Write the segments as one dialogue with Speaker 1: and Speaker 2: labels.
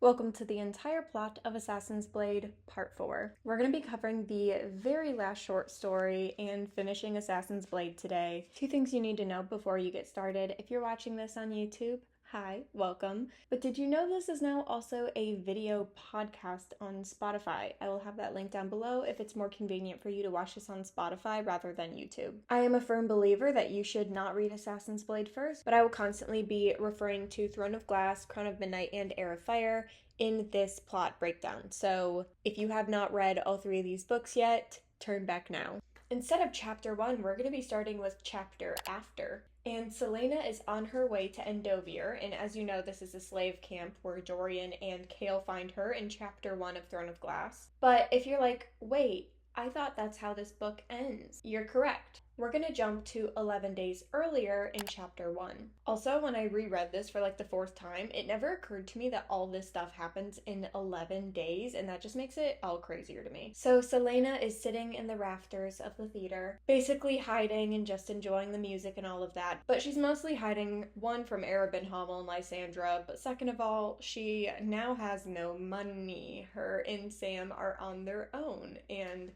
Speaker 1: Welcome to the entire plot of Assassin's Blade Part 4. We're going to be covering the very last short story and finishing Assassin's Blade today. Two things you need to know before you get started. If you're watching this on YouTube, hi, welcome. But did you know this is now also a video podcast on Spotify? I will have that link down below if it's more convenient for you to watch this on Spotify rather than YouTube. I am a firm believer that you should not read Assassin's Blade first, but I will constantly be referring to Throne of Glass, Crown of Midnight, and Heir of Fire in this plot breakdown. So if you have not read all three of these books yet, turn back now. Instead of chapter 1, we're going to be starting with chapter after. And Selena is on her way to Endovir, and as you know, this is a slave camp where Dorian and Kale find her in chapter 1 of Throne of Glass. But if you're like, wait, I thought that's how this book ends, you're correct. We're gonna jump to 11 days earlier in chapter 1. Also, when I reread this for like the fourth time, it never occurred to me that all this stuff happens in 11 days, and that just makes it all crazier to me. So Selena is sitting in the rafters of the theater, basically hiding and just enjoying the music and all of that. But she's mostly hiding, one, from Arobynn, Hommel, and Lysandra, but second of all, she now has no money. Her and Sam are on their own, and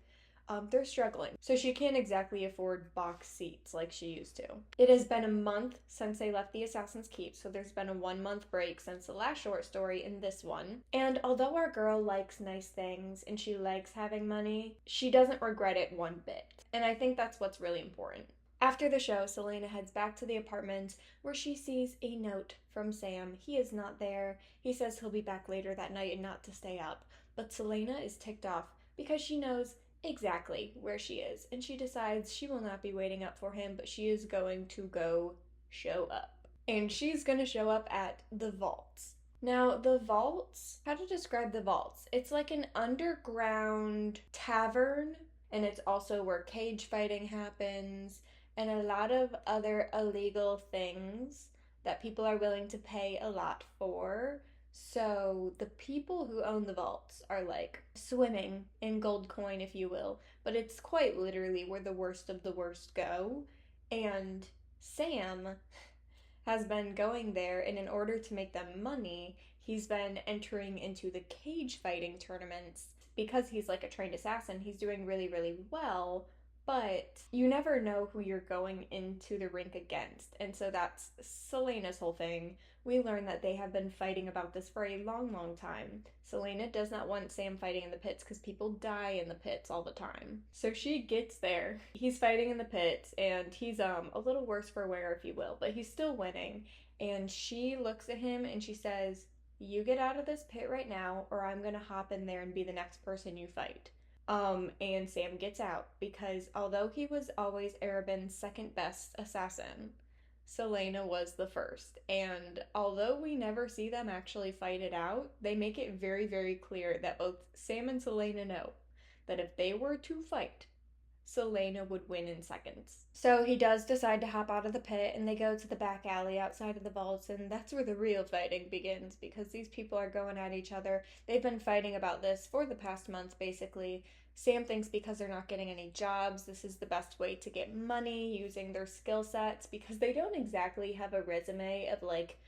Speaker 1: they're struggling, so she can't exactly afford box seats like she used to. It has been a month since they left the Assassin's Keep, so there's been a 1-month break since the last short story and this one. And although our girl likes nice things and she likes having money, she doesn't regret it one bit. And I think that's what's really important. After the show, Selena heads back to the apartment where she sees a note from Sam. He is not there. He says he'll be back later that night and not to stay up. But Selena is ticked off because she knows exactly where she is, and she decides she will not be waiting up for him, but she is going to go show up. And she's going to show up at the vaults. Now, the vaults, how to describe the vaults? It's like an underground tavern, and it's also where cage fighting happens, and a lot of other illegal things that people are willing to pay a lot for. So the people who own the vaults are like swimming in gold coin, if you will, but it's quite literally where the worst of the worst go. And Sam has been going there, and in order to make them money, he's been entering into the cage fighting tournaments. Because he's like a trained assassin, he's doing really, really well, but you never know who you're going into the rink against. And so that's Selena's whole thing. We learn that they have been fighting about this for a long, long time. Selena does not want Sam fighting in the pits because people die in the pits all the time. So she gets there. He's fighting in the pits, and he's a little worse for wear, if you will, but he's still winning. And she looks at him and she says, "You get out of this pit right now, or I'm gonna hop in there and be the next person you fight." And Sam gets out because although he was always Arobynn's second best assassin, Selena was the first. And although we never see them actually fight it out, they make it very, very clear that both Sam and Selena know that if they were to fight, Selena would win in seconds. So he does decide to hop out of the pit, and they go to the back alley outside of the vaults, and that's where the real fighting begins because these people are going at each other. They've been fighting about this for the past month, basically. Sam thinks because they're not getting any jobs, this is the best way to get money using their skill sets because they don't exactly have a resume of like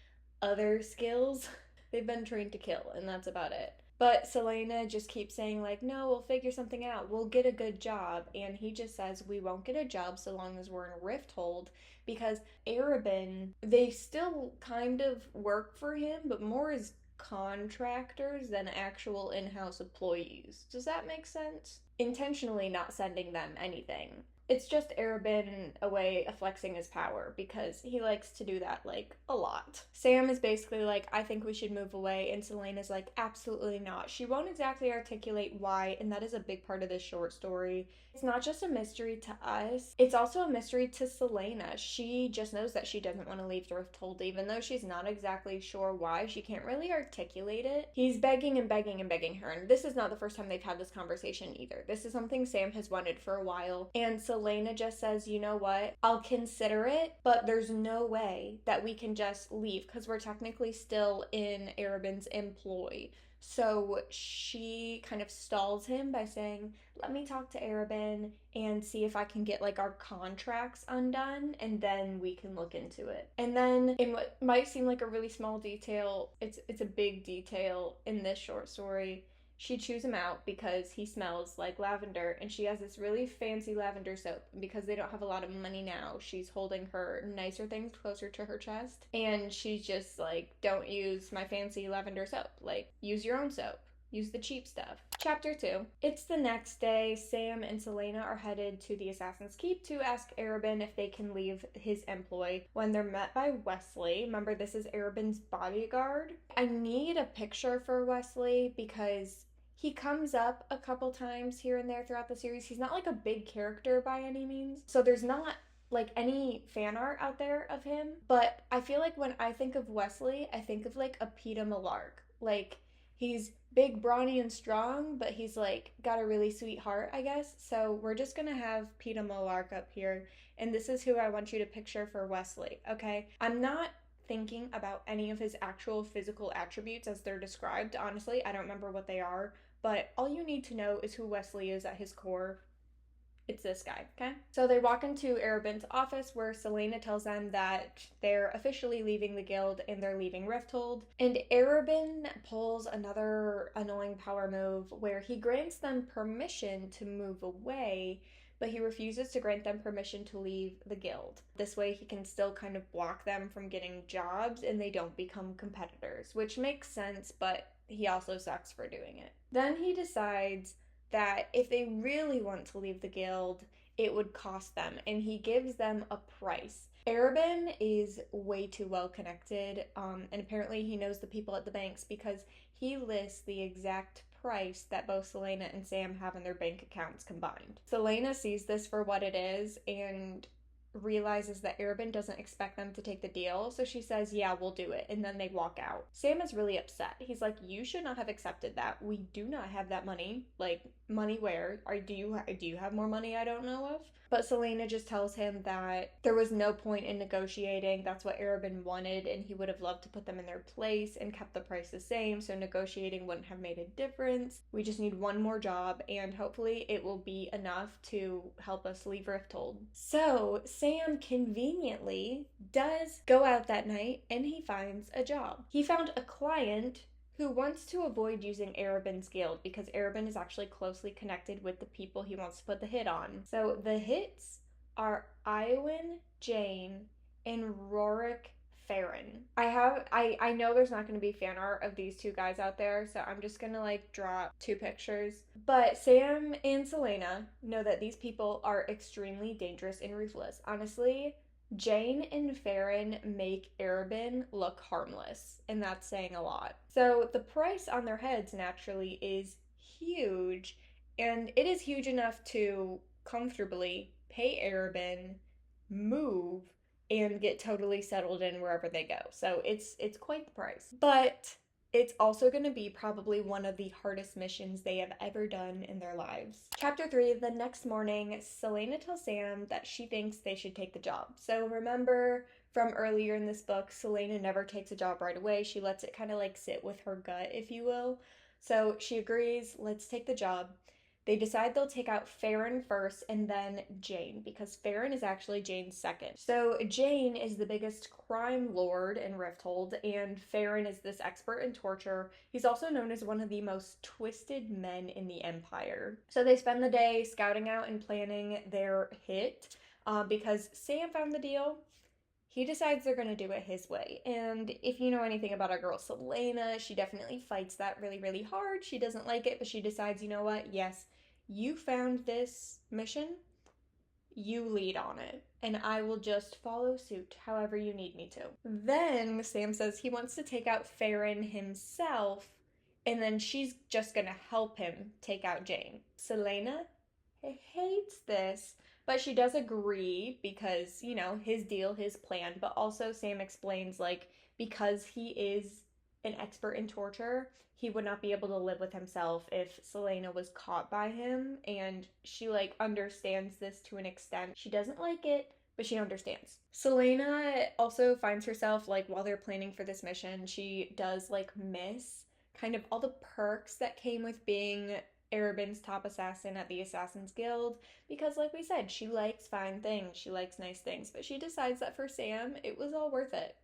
Speaker 1: other skills. They've been trained to kill, and that's about it. But Selena just keeps saying, like, no, we'll figure something out. We'll get a good job. And he just says, we won't get a job so long as we're in a rifthold. Because Arobynn, they still kind of work for him, but more as contractors than actual in-house employees. Does that make sense? Intentionally not sending them anything. It's just Arobynn a way of flexing his power because he likes to do that, like, a lot. Sam is basically like, I think we should move away, and Selena's like, absolutely not. She won't exactly articulate why, and that is a big part of this short story. It's not just a mystery to us, it's also a mystery to Selena. She just knows that she doesn't want to leave Rifthold, even though she's not exactly sure why. She can't really articulate it. He's begging and begging and begging her, and this is not the first time they've had this conversation either. This is something Sam has wanted for a while, and Selena just says, you know what, I'll consider it, but there's no way that we can just leave because we're technically still in Arobynn's employ. So she kind of stalls him by saying, let me talk to Arobynn and see if I can get like our contracts undone and then we can look into it. And then in what might seem like a really small detail, it's a big detail in this short story. She chews him out because he smells like lavender, and she has this really fancy lavender soap. Because they don't have a lot of money now, she's holding her nicer things closer to her chest, and she's just like, don't use my fancy lavender soap. Like, use your own soap. Use the cheap stuff. Chapter 2. It's the next day. Sam and Selena are headed to the Assassin's Keep to ask Arobynn if they can leave his employ when they're met by Wesley. Remember, this is Arobynn's bodyguard. I need a picture for Wesley because he comes up a couple times here and there throughout the series. He's not like a big character by any means, so there's not like any fan art out there of him. But I feel like when I think of Wesley, I think of like a Peeta Mellark. Like, he's big, brawny, and strong, but he's like got a really sweet heart, I guess. So we're just gonna have Peeta Mellark up here, and this is who I want you to picture for Wesley, okay? I'm not thinking about any of his actual physical attributes as they're described. Honestly, I don't remember what they are, but all you need to know is who Wesley is at his core. It's this guy, okay? So they walk into Arobynn's office where Selena tells them that they're officially leaving the guild and they're leaving Rifthold. And Arobynn pulls another annoying power move where he grants them permission to move away, but he refuses to grant them permission to leave the guild. This way he can still kind of block them from getting jobs and they don't become competitors, which makes sense, but he also sucks for doing it. Then he decides that if they really want to leave the guild, it would cost them, and he gives them a price. Arobynn is way too well connected, and apparently he knows the people at the banks because he lists the exact price that both Selena and Sam have in their bank accounts combined. Selena sees this for what it is and realizes that Arobynn doesn't expect them to take the deal, so she says, yeah, we'll do it, and then they walk out. Sam is really upset. He's like, you should not have accepted that. We do not have that money. Like, money where? Do you have more money I don't know of? But Selena just tells him that there was no point in negotiating. That's what Arobynn wanted, and he would have loved to put them in their place and kept the price the same, so negotiating wouldn't have made a difference. We just need one more job, and hopefully it will be enough to help us leave Rifthold. So Sam conveniently does go out that night, and he finds a job. He found a client who wants to avoid using Arobynn's guild because Arobynn is actually closely connected with the people he wants to put the hit on. So the hits are Iowyn, Jane, and Rorik Faren. I know there's not going to be fan art of these two guys out there, so I'm just gonna like drop two pictures. But Sam and Selena know that these people are extremely dangerous and ruthless. Honestly, Jane and Faren make Arobynn look harmless, and that's saying a lot. So the price on their heads naturally is huge, and it is huge enough to comfortably pay Arobynn, move, and get totally settled in wherever they go. So it's quite the price. But it's also going to be probably one of the hardest missions they have ever done in their lives. Chapter 3, the next morning, Selena tells Sam that she thinks they should take the job. So remember from earlier in this book, Selena never takes a job right away. She lets it kind of like sit with her gut, if you will. So she agrees, let's take the job. They decide they'll take out Faren first and then Jane, because Faren is actually Jane's second. So Jane is the biggest crime lord in Rifthold, and Faren is this expert in torture. He's also known as one of the most twisted men in the Empire. So they spend the day scouting out and planning their hit. Because Sam found the deal, he decides they're going to do it his way. And if you know anything about our girl Selena, she definitely fights that really, really hard. She doesn't like it, but she decides, you know what? Yes, you found this mission. You lead on it. And I will just follow suit however you need me to. Then Sam says he wants to take out Faren himself, and then she's just going to help him take out Jane. Selena hates this, but she does agree because, you know, his deal, his plan. But also Sam explains, like, because he is an expert in torture, he would not be able to live with himself if Selena was caught by him, and she like understands this to an extent. She doesn't like it, but she understands. Selena also finds herself, like, while they're planning for this mission, she does like miss kind of all the perks that came with being Arabynn's top assassin at the Assassin's Guild, because like we said, she likes fine things, she likes nice things, but she decides that for Sam, it was all worth it.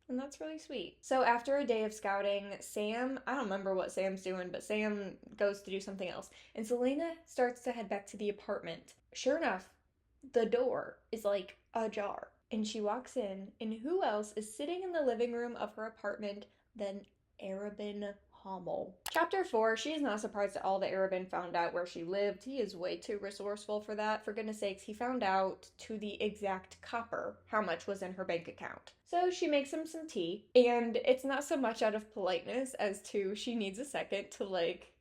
Speaker 1: And that's really sweet. So after a day of scouting, Sam, I don't remember what Sam's doing, but Sam goes to do something else. And Selena starts to head back to the apartment. Sure enough, the door is like ajar. And she walks in, and who else is sitting in the living room of her apartment than Arobynn Hommel. Chapter 4, she is not surprised at all that Arobynn found out where she lived. He is way too resourceful for that. For goodness sakes, he found out to the exact copper how much was in her bank account. So she makes him some tea, and it's not so much out of politeness as to she needs a second to like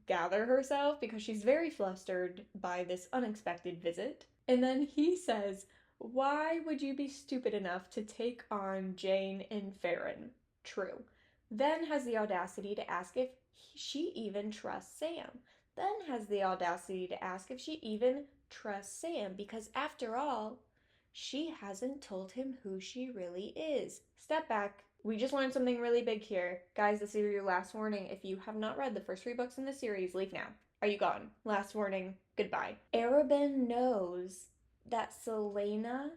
Speaker 1: gather herself because she's very flustered by this unexpected visit. And then he says, "Why would you be stupid enough to take on Jane and Faren?" True. Then has the audacity to ask if she even trusts Sam. Then has the audacity to ask if she even trusts Sam, because after all, she hasn't told him who she really is. Step back. We just learned something really big here. Guys, this is your last warning. If you have not read the first 3 books in the series, leave now. Are you gone? Last warning. Goodbye. Arobynn knows that Selena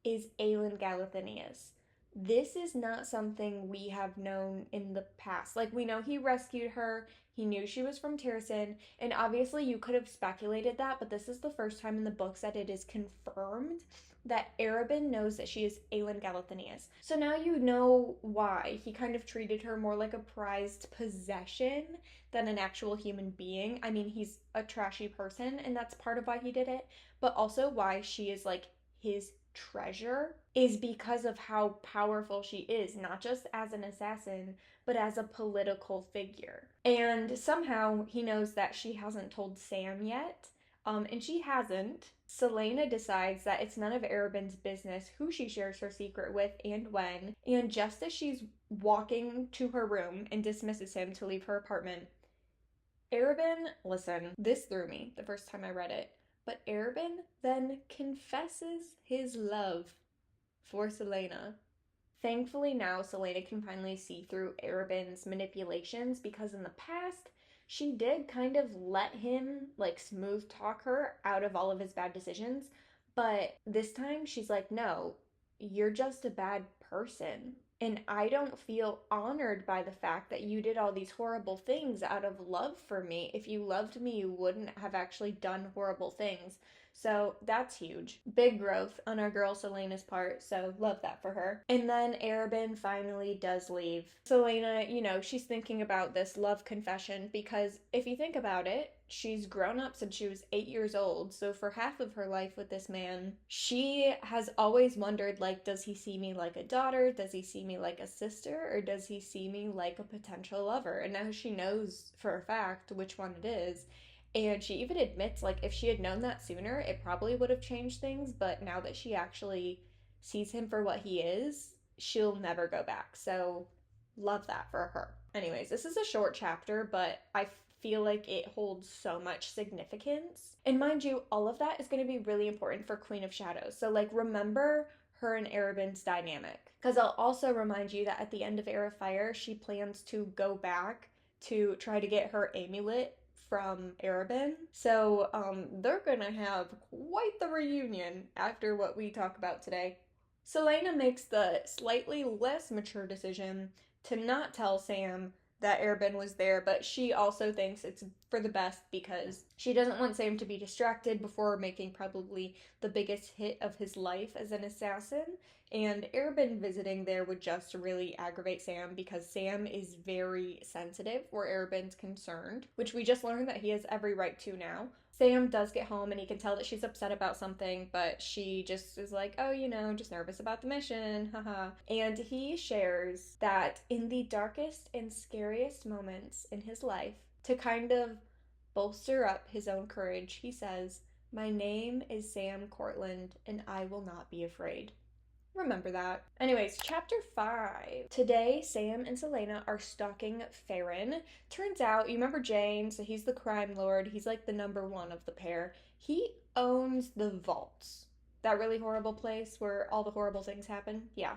Speaker 1: is Aelin Galathynius. This is not something we have known in the past. Like, we know he rescued her, he knew she was from Tyrson, and obviously you could have speculated that, but this is the first time in the books that it is confirmed that Arobynn knows that she is Aelin Galathynius. So now you know why he kind of treated her more like a prized possession than an actual human being. I mean, he's a trashy person, and that's part of why he did it, but also why she is like his treasure is because of how powerful she is, not just as an assassin, but as a political figure. And somehow he knows that she hasn't told Sam yet, and she hasn't. Selena decides that it's none of Arobynn's business who she shares her secret with and when, and just as she's walking to her room and dismisses him to leave her apartment, Arobynn, listen, this threw me the first time I read it, but Arobynn then confesses his love for Selena. Thankfully now Selena can finally see through Arobynn's manipulations, because in the past she did kind of let him like smooth talk her out of all of his bad decisions, but this time she's like, no, you're just a bad person. And I don't feel honored by the fact that you did all these horrible things out of love for me. If you loved me, you wouldn't have actually done horrible things. So that's huge. Big growth on our girl Selena's part, so love that for her. And then Arobynn finally does leave. Selena, you know, she's thinking about this love confession because if you think about it, she's grown up since she was 8 years old, so for half of her life with this man, she has always wondered, like, does he see me like a daughter? Does he see me like a sister? Or does he see me like a potential lover? And now she knows for a fact which one it is. And she even admits, like, if she had known that sooner, it probably would have changed things, but now that she actually sees him for what he is, she'll never go back. So, love that for her. Anyways, this is a short chapter, but I feel like it holds so much significance. And mind you, all of that is going to be really important for Queen of Shadows. So, like, remember her and Arobynn's dynamic. Because I'll also remind you that at the end of Heir of Fire, she plans to go back to try to get her amulet from Arobynn. So they're gonna have quite the reunion after what we talk about today. Selena makes the slightly less mature decision to not tell Sam that Arobynn was there, but she also thinks it's for the best because she doesn't want Sam to be distracted before making probably the biggest hit of his life as an assassin. And Arobynn visiting there would just really aggravate Sam because Sam is very sensitive where Arobynn's concerned, which we just learned that he has every right to now. Sam does get home and he can tell that she's upset about something, but she just is like, oh, you know, just nervous about the mission, haha. And he shares that in the darkest and scariest moments in his life, to kind of bolster up his own courage, he says, "My name is Sam Cortland and I will not be afraid." Remember that. Anyways, chapter 5. Today, Sam and Selena are stalking Faren. Turns out, you remember Jane, so he's the crime lord. He's like the number one of the pair. He owns the vaults. That really horrible place where all the horrible things happen? Yeah.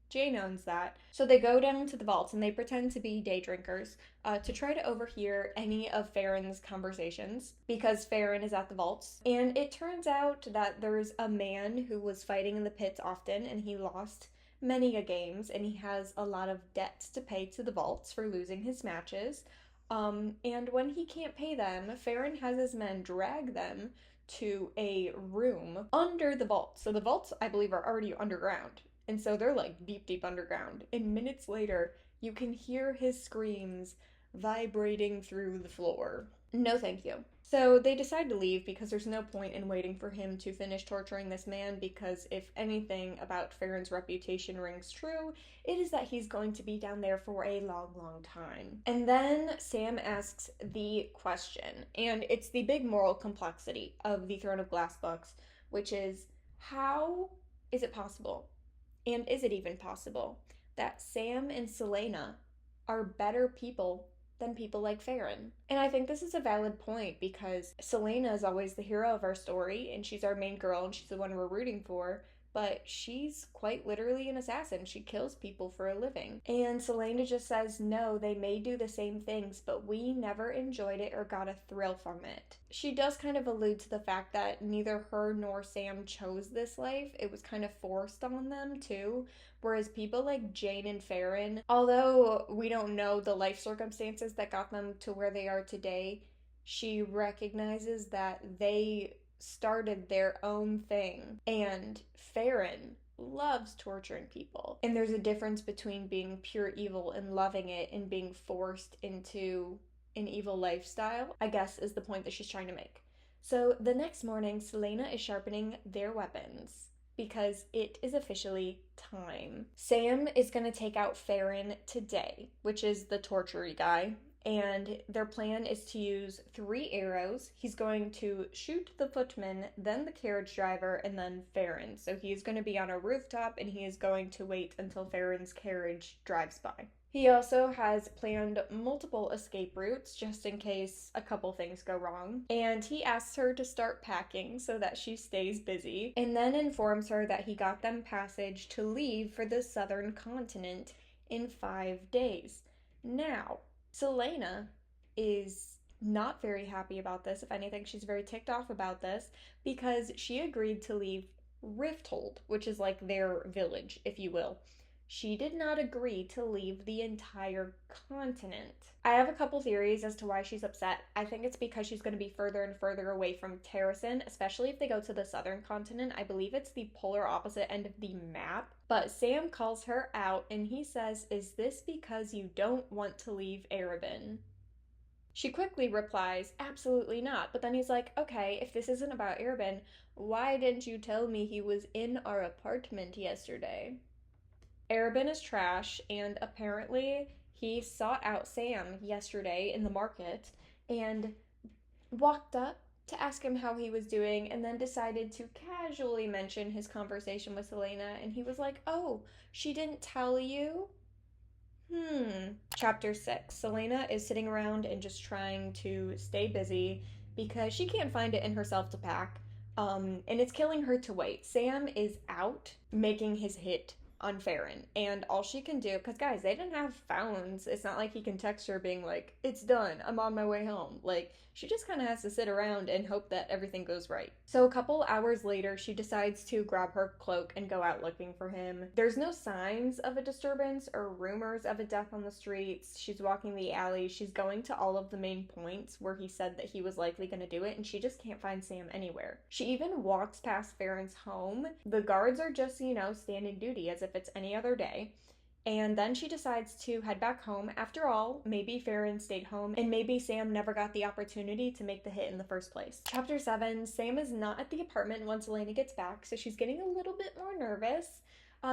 Speaker 1: Jane owns that. So they go down to the vaults and they pretend to be day drinkers to try to overhear any of Faren's conversations because Faren is at the vaults. And it turns out that there's a man who was fighting in the pits often and he lost many a games and he has a lot of debts to pay to the vaults for losing his matches. And when he can't pay them, Faren has his men drag them to a room under the vaults. So the vaults, I believe, are already underground. And so they're like deep, deep underground. And minutes later, you can hear his screams vibrating through the floor. No, thank you. So they decide to leave because there's no point in waiting for him to finish torturing this man because if anything about Faren's reputation rings true, it is that he's going to be down there for a long, long time. And then Sam asks the question, and it's the big moral complexity of the Throne of Glass books, which is how is it possible? And is it even possible that Sam and Selena are better people than people like Faren? And I think this is a valid point because Selena is always the hero of our story and she's our main girl and she's the one we're rooting for, but she's quite literally an assassin. She kills people for a living. And Selena just says, no, they may do the same things, but we never enjoyed it or got a thrill from it. She does kind of allude to the fact that neither her nor Sam chose this life. It was kind of forced on them too. Whereas people like Jane and Faren, although we don't know the life circumstances that got them to where they are today, she recognizes that they started their own thing. And Faren loves torturing people. And there's a difference between being pure evil and loving it and being forced into an evil lifestyle, I guess is the point that she's trying to make. So the next morning, Selena is sharpening their weapons because it is officially time. Sam is going to take out Faren today, which is the tortury guy. And their plan is to use 3 arrows. He's going to shoot the footman, then the carriage driver, and then Faren. So he's going to be on a rooftop and he is going to wait until Faren's carriage drives by. He also has planned multiple escape routes just in case a couple things go wrong. And he asks her to start packing so that she stays busy, and then informs her that he got them passage to leave for the southern continent in 5 days. Now, Selena is not very happy about this. If anything, she's very ticked off about this because she agreed to leave Rifthold, which is like their village, if you will. She did not agree to leave the entire continent. I have a couple theories as to why she's upset. I think it's because she's going to be further and further away from Terrasen, especially if they go to the southern continent. I believe it's the polar opposite end of the map. But Sam calls her out and he says, is this because you don't want to leave Arobynn? She quickly replies, absolutely not. But then he's like, okay, if this isn't about Arobynn, why didn't you tell me he was in our apartment yesterday? Arobynn is trash, and apparently he sought out Sam yesterday in the market and walked up to ask him how he was doing and then decided to casually mention his conversation with Selena, and he was like, oh, she didn't tell you? Chapter 6. Selena is sitting around and just trying to stay busy because she can't find it in herself to pack, and it's killing her to wait. Sam is out making his hit on Faren, and all she can do, because guys, they didn't have phones. It's not like he can text her being like, it's done, I'm on my way home. Like, she just kind of has to sit around and hope that everything goes right. So a couple hours later, she decides to grab her cloak and go out looking for him. There's no signs of a disturbance or rumors of a death on the streets. She's walking the alley. She's going to all of the main points where he said that he was likely going to do it, and she just can't find Sam anywhere. She even walks past Faren's home. The guards are just, standing duty as if it's any other day. And then she decides to head back home. After all, maybe Faren stayed home, and maybe Sam never got the opportunity to make the hit in the first place. Chapter 7, Sam is not at the apartment once Elena gets back, so she's getting a little bit more nervous.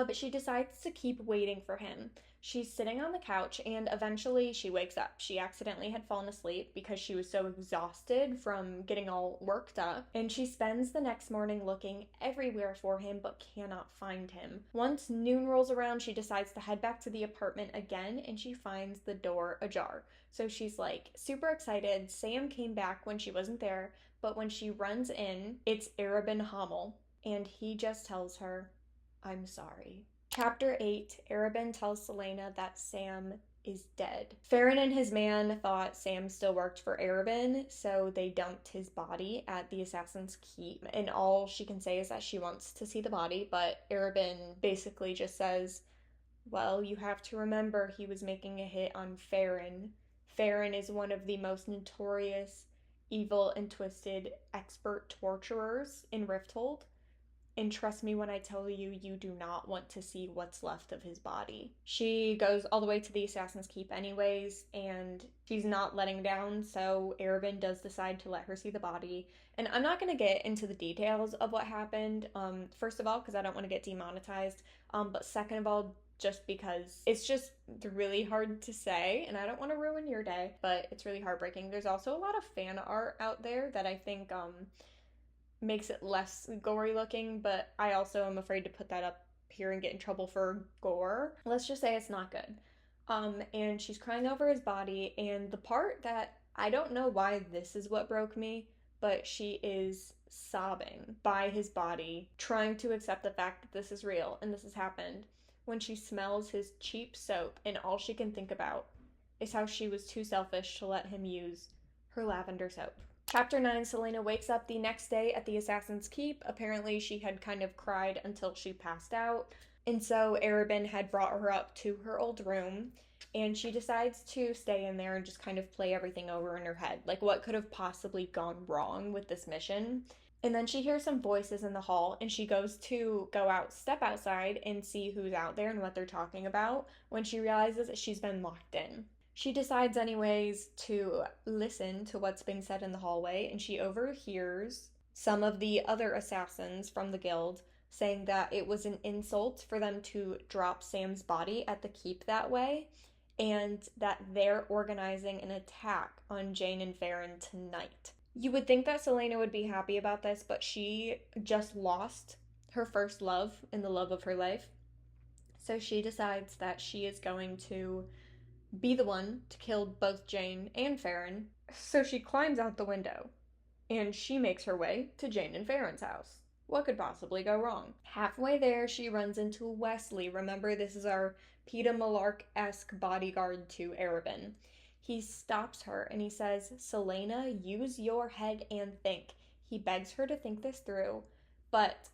Speaker 1: but she decides to keep waiting for him. She's sitting on the couch and eventually she wakes up. She accidentally had fallen asleep because she was so exhausted from getting all worked up. And she spends the next morning looking everywhere for him but cannot find him. Once noon rolls around, she decides to head back to the apartment again and she finds the door ajar. So she's like super excited. Sam came back when she wasn't there, but when she runs in, it's Arobynn Hamel and he just tells her, "I'm sorry." Chapter 8, Arobynn tells Celaena that Sam is dead. Faren and his man thought Sam still worked for Arobynn, so they dumped his body at the Assassin's Keep. And all she can say is that she wants to see the body, but Arobynn basically just says, well, you have to remember he was making a hit on Faren. Faren is one of the most notorious, evil, and twisted expert torturers in Rifthold. And trust me when I tell you, you do not want to see what's left of his body. She goes all the way to the Assassin's Keep anyways, and she's not letting down, so Arobynn does decide to let her see the body. And I'm not going to get into the details of what happened, first of all, because I don't want to get demonetized, but second of all, just because it's just really hard to say, and I don't want to ruin your day, but it's really heartbreaking. There's also a lot of fan art out there that I think, makes it less gory looking, but I also am afraid to put that up here and get in trouble for gore. Let's just say it's not good. And she's crying over his body, and the part that I don't know why this is what broke me, but she is sobbing by his body, trying to accept the fact that this is real and this has happened, when she smells his cheap soap and all she can think about is how she was too selfish to let him use her lavender soap. Chapter 9, Celaena wakes up the next day at the Assassin's Keep. Apparently she had kind of cried until she passed out, and so Arobynn had brought her up to her old room, and she decides to stay in there and just kind of play everything over in her head, like what could have possibly gone wrong with this mission. And then she hears some voices in the hall, and she goes to step outside and see who's out there and what they're talking about, when she realizes that she's been locked in. She decides anyways to listen to what's being said in the hallway, and she overhears some of the other assassins from the guild saying that it was an insult for them to drop Sam's body at the keep that way, and that they're organizing an attack on Jane and Faren tonight. You would think that Celaena would be happy about this, but she just lost her first love and the love of her life. So she decides that she is going to be the one to kill both Jane and Faren. So she climbs out the window and she makes her way to Jane and Faren's house. What could possibly go wrong? Halfway there, she runs into Wesley. Remember, this is our Peeta Mellark-esque bodyguard to Arobynn. He stops her and he says, "Celaena, use your head and think." He begs her to think this through, but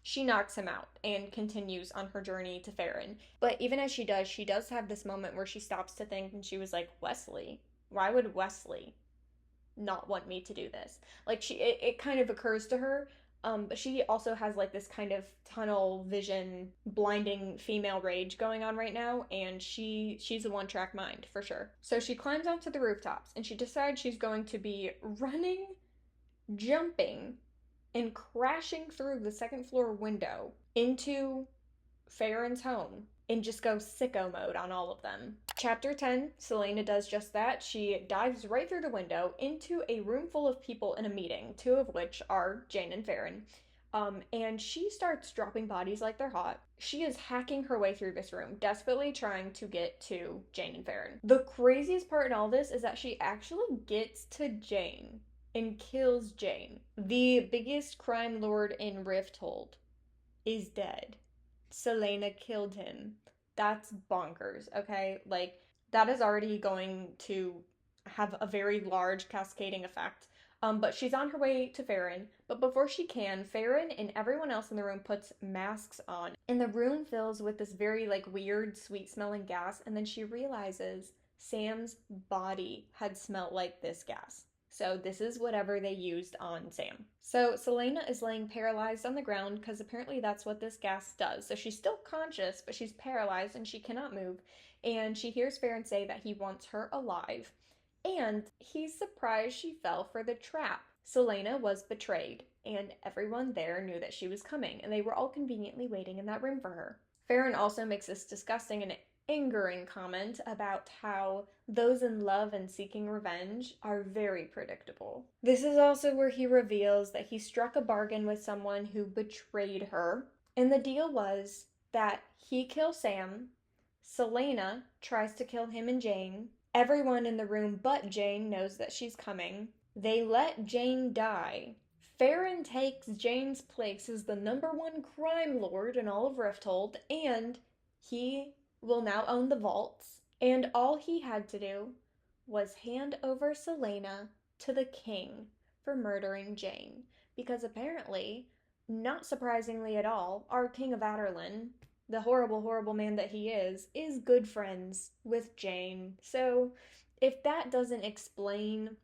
Speaker 1: she knocks him out and continues on her journey to Faren. But even as she does have this moment where she stops to think, and she was like, Wesley? Why would Wesley not want me to do this? Like, it kind of occurs to her, but she also has like this kind of tunnel vision, blinding female rage going on right now, and she's a one-track mind for sure. So she climbs onto the rooftops, and she decides she's going to be running, jumping, and crashing through the second floor window into Faren's home and just go sicko mode on all of them. Chapter 10, Celaena does just that. She dives right through the window into a room full of people in a meeting, two of which are Jane and Faren. And she starts dropping bodies like they're hot. She is hacking her way through this room, desperately trying to get to Jane and Faren. The craziest part in all this is that she actually gets to Jane and kills Jane. The biggest crime lord in Rifthold is dead. Celaena killed him. That's bonkers, okay? Like, that is already going to have a very large cascading effect. But she's on her way to Faren. But before she can, Faren and everyone else in the room puts masks on. And the room fills with this very, like, weird, sweet-smelling gas. And then she realizes Sam's body had smelled like this gas. So this is whatever they used on Sam. So Celaena is laying paralyzed on the ground because apparently that's what this gas does. So she's still conscious, but she's paralyzed and she cannot move. And she hears Faren say that he wants her alive. And he's surprised she fell for the trap. Celaena was betrayed. and everyone there knew that she was coming, and they were all conveniently waiting in that room for her. Faren also makes this disgusting and angering comment about how those in love and seeking revenge are very predictable. This is also where he reveals that he struck a bargain with someone who betrayed her, and the deal was that he kills Sam, Celaena tries to kill him and Jane, everyone in the room but Jane knows that she's coming, they let Jane die. Faren takes Jane's place as the #1 crime lord in all of Rifthold, and he will now own the vaults. And all he had to do was hand over Celaena to the king for murdering Jane. Because apparently, not surprisingly at all, our king of Adarlan, the horrible, horrible man that he is good friends with Jane. So if that doesn't explain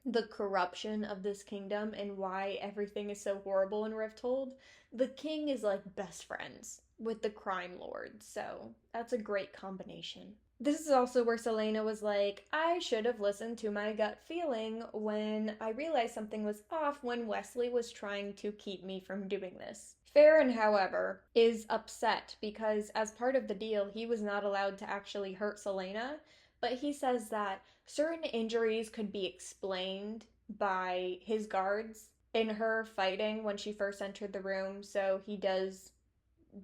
Speaker 1: the corruption of this kingdom and why everything is so horrible in Rifthold, the king is like best friends with the crime lord, so that's a great combination. This is also where Celaena was like, I should have listened to my gut feeling when I realized something was off when Wesley was trying to keep me from doing this. Faren, however, is upset because as part of the deal, he was not allowed to actually hurt Celaena, but he says that certain injuries could be explained by his guards in her fighting when she first entered the room, so he does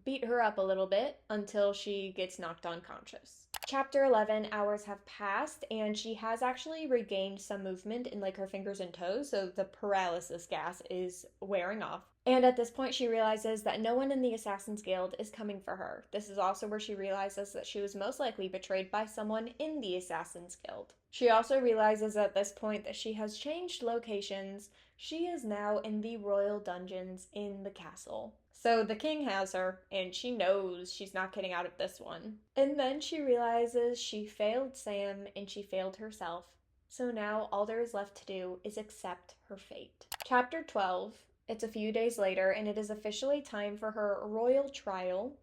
Speaker 1: beat her up a little bit until she gets knocked unconscious. Chapter 11, hours have passed, and she has actually regained some movement in like her fingers and toes, so the paralysis gas is wearing off. And at this point, she realizes that no one in the Assassin's Guild is coming for her. This is also where she realizes that she was most likely betrayed by someone in the Assassin's Guild. She also realizes at this point that she has changed locations. She is now in the royal dungeons in the castle. So the king has her, and she knows she's not getting out of this one. And then she realizes she failed Sam and she failed herself. So now all there is left to do is accept her fate. Chapter 12. It's a few days later, and it is officially time for her royal trial.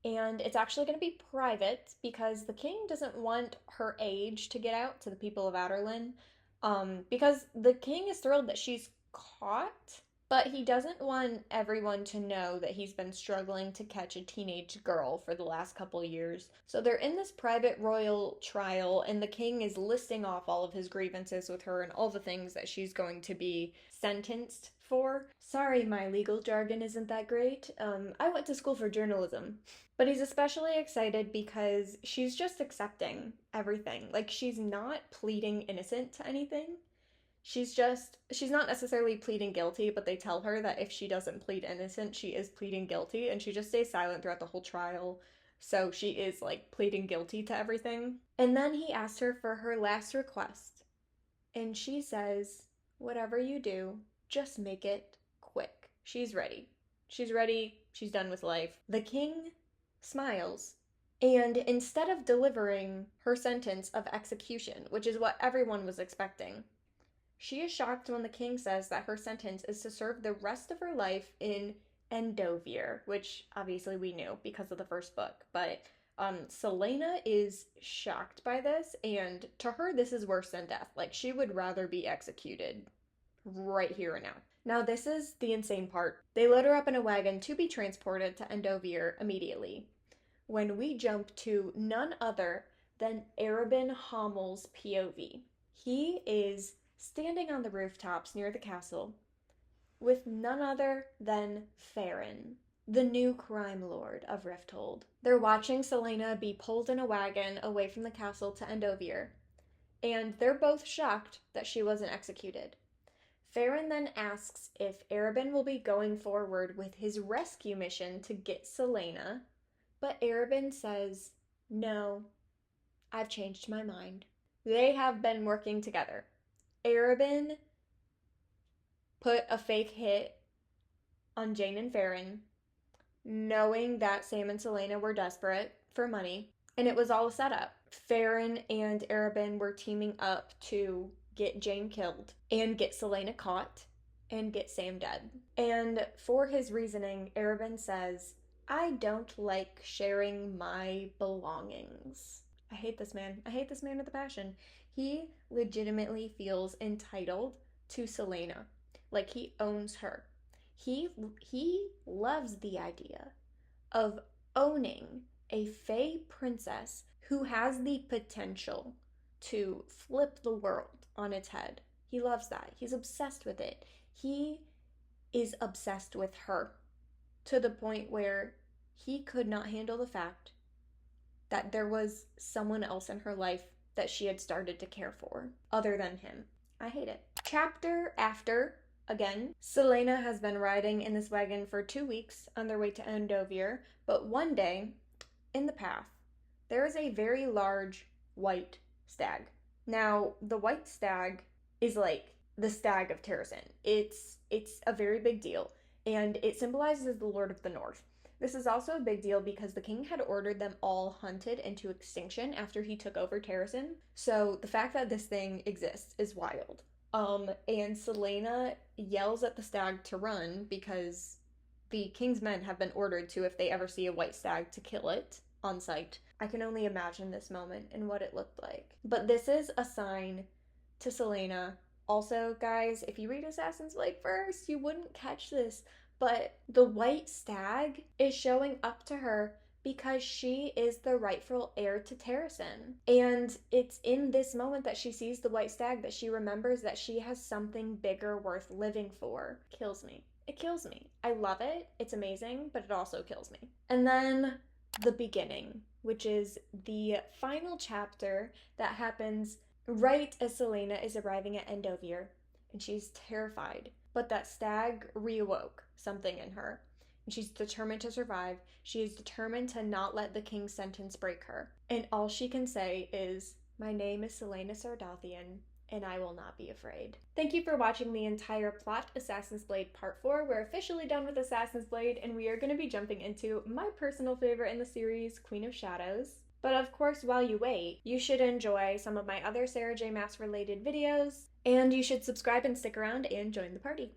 Speaker 1: And it's actually going to be private because the king doesn't want her age to get out to the people of Adarlan. Because the king is thrilled that she's caught, but he doesn't want everyone to know that he's been struggling to catch a teenage girl for the last couple years. So they're in this private royal trial, and the king is listing off all of his grievances with her and all the things that she's going to be sentenced for. Sorry, my legal jargon isn't that great. I went to school for journalism. But he's especially excited because she's just accepting everything. Like, she's not pleading innocent to anything. She's not necessarily pleading guilty, but they tell her that if she doesn't plead innocent, she is pleading guilty, and she just stays silent throughout the whole trial. So she is, like, pleading guilty to everything. And then he asks her for her last request. And she says, whatever you do, just make it quick. She's ready. She's ready. She's done with life. The king smiles. And instead of delivering her sentence of execution, which is what everyone was expecting, she is shocked when the king says that her sentence is to serve the rest of her life in Endovir, which obviously we knew because of the first book. But Celaena is shocked by this, and to her, this is worse than death. Like, she would rather be executed right here and now. Now, this is the insane part. They load her up in a wagon to be transported to Endovir immediately, when we jump to none other than Arobynn Hommel's POV. He is standing on the rooftops near the castle with none other than Faren, the new crime lord of Rifthold. They're watching Celaena be pulled in a wagon away from the castle to Endovir, and they're both shocked that she wasn't executed. Faren then asks if Arobynn will be going forward with his rescue mission to get Celaena, but Arobynn says, no, I've changed my mind. They have been working together. Arobynn put a fake hit on Jane and Faren, knowing that Sam and Celaena were desperate for money, and it was all a setup. Faren and Arobynn were teaming up to get Jane killed and get Celaena caught and get Sam dead. And for his reasoning, Arobynn says, I don't like sharing my belongings. I hate this man. I hate this man with a passion. He legitimately feels entitled to Celaena. Like, he owns her. He loves the idea of owning a Fae princess who has the potential to flip the world on its head. He loves that. He's obsessed with it. He is obsessed with her to the point where he could not handle the fact that there was someone else in her life that she had started to care for other than him. I hate it. Chapter after, again, Selena has been riding in this wagon for 2 weeks on their way to Endovir, but one day, in the path, there is a very large white stag. Now, the white stag is like the stag of Terrasen. It's a very big deal, and it symbolizes the Lord of the North. This is also a big deal because the king had ordered them all hunted into extinction after he took over Terrasen. So the fact that this thing exists is wild. And Selena yells at the stag to run because the king's men have been ordered to, if they ever see a white stag, to kill it on sight. I can only imagine this moment and what it looked like. But this is a sign to Selena. Also, guys, if you read Assassin's Blade first, you wouldn't catch this, but the white stag is showing up to her because she is the rightful heir to Terrasen. And it's in this moment that she sees the white stag that she remembers that she has something bigger worth living for. Kills me. It kills me. I love it. It's amazing, but it also kills me. And then the beginning, which is the final chapter that happens right as Selena is arriving at Endovir, and she's terrified. But that stag reawoke something in her, and she's determined to survive. She is determined to not let the king's sentence break her. And all she can say is, "My name is Selena Sardathian, and I will not be afraid." Thank you for watching the entire plot, Assassin's Blade Part 4. We're officially done with Assassin's Blade, and we are going to be jumping into my personal favorite in the series, Queen of Shadows. But of course, while you wait, you should enjoy some of my other Sarah J. Maas related videos, and you should subscribe and stick around and join the party.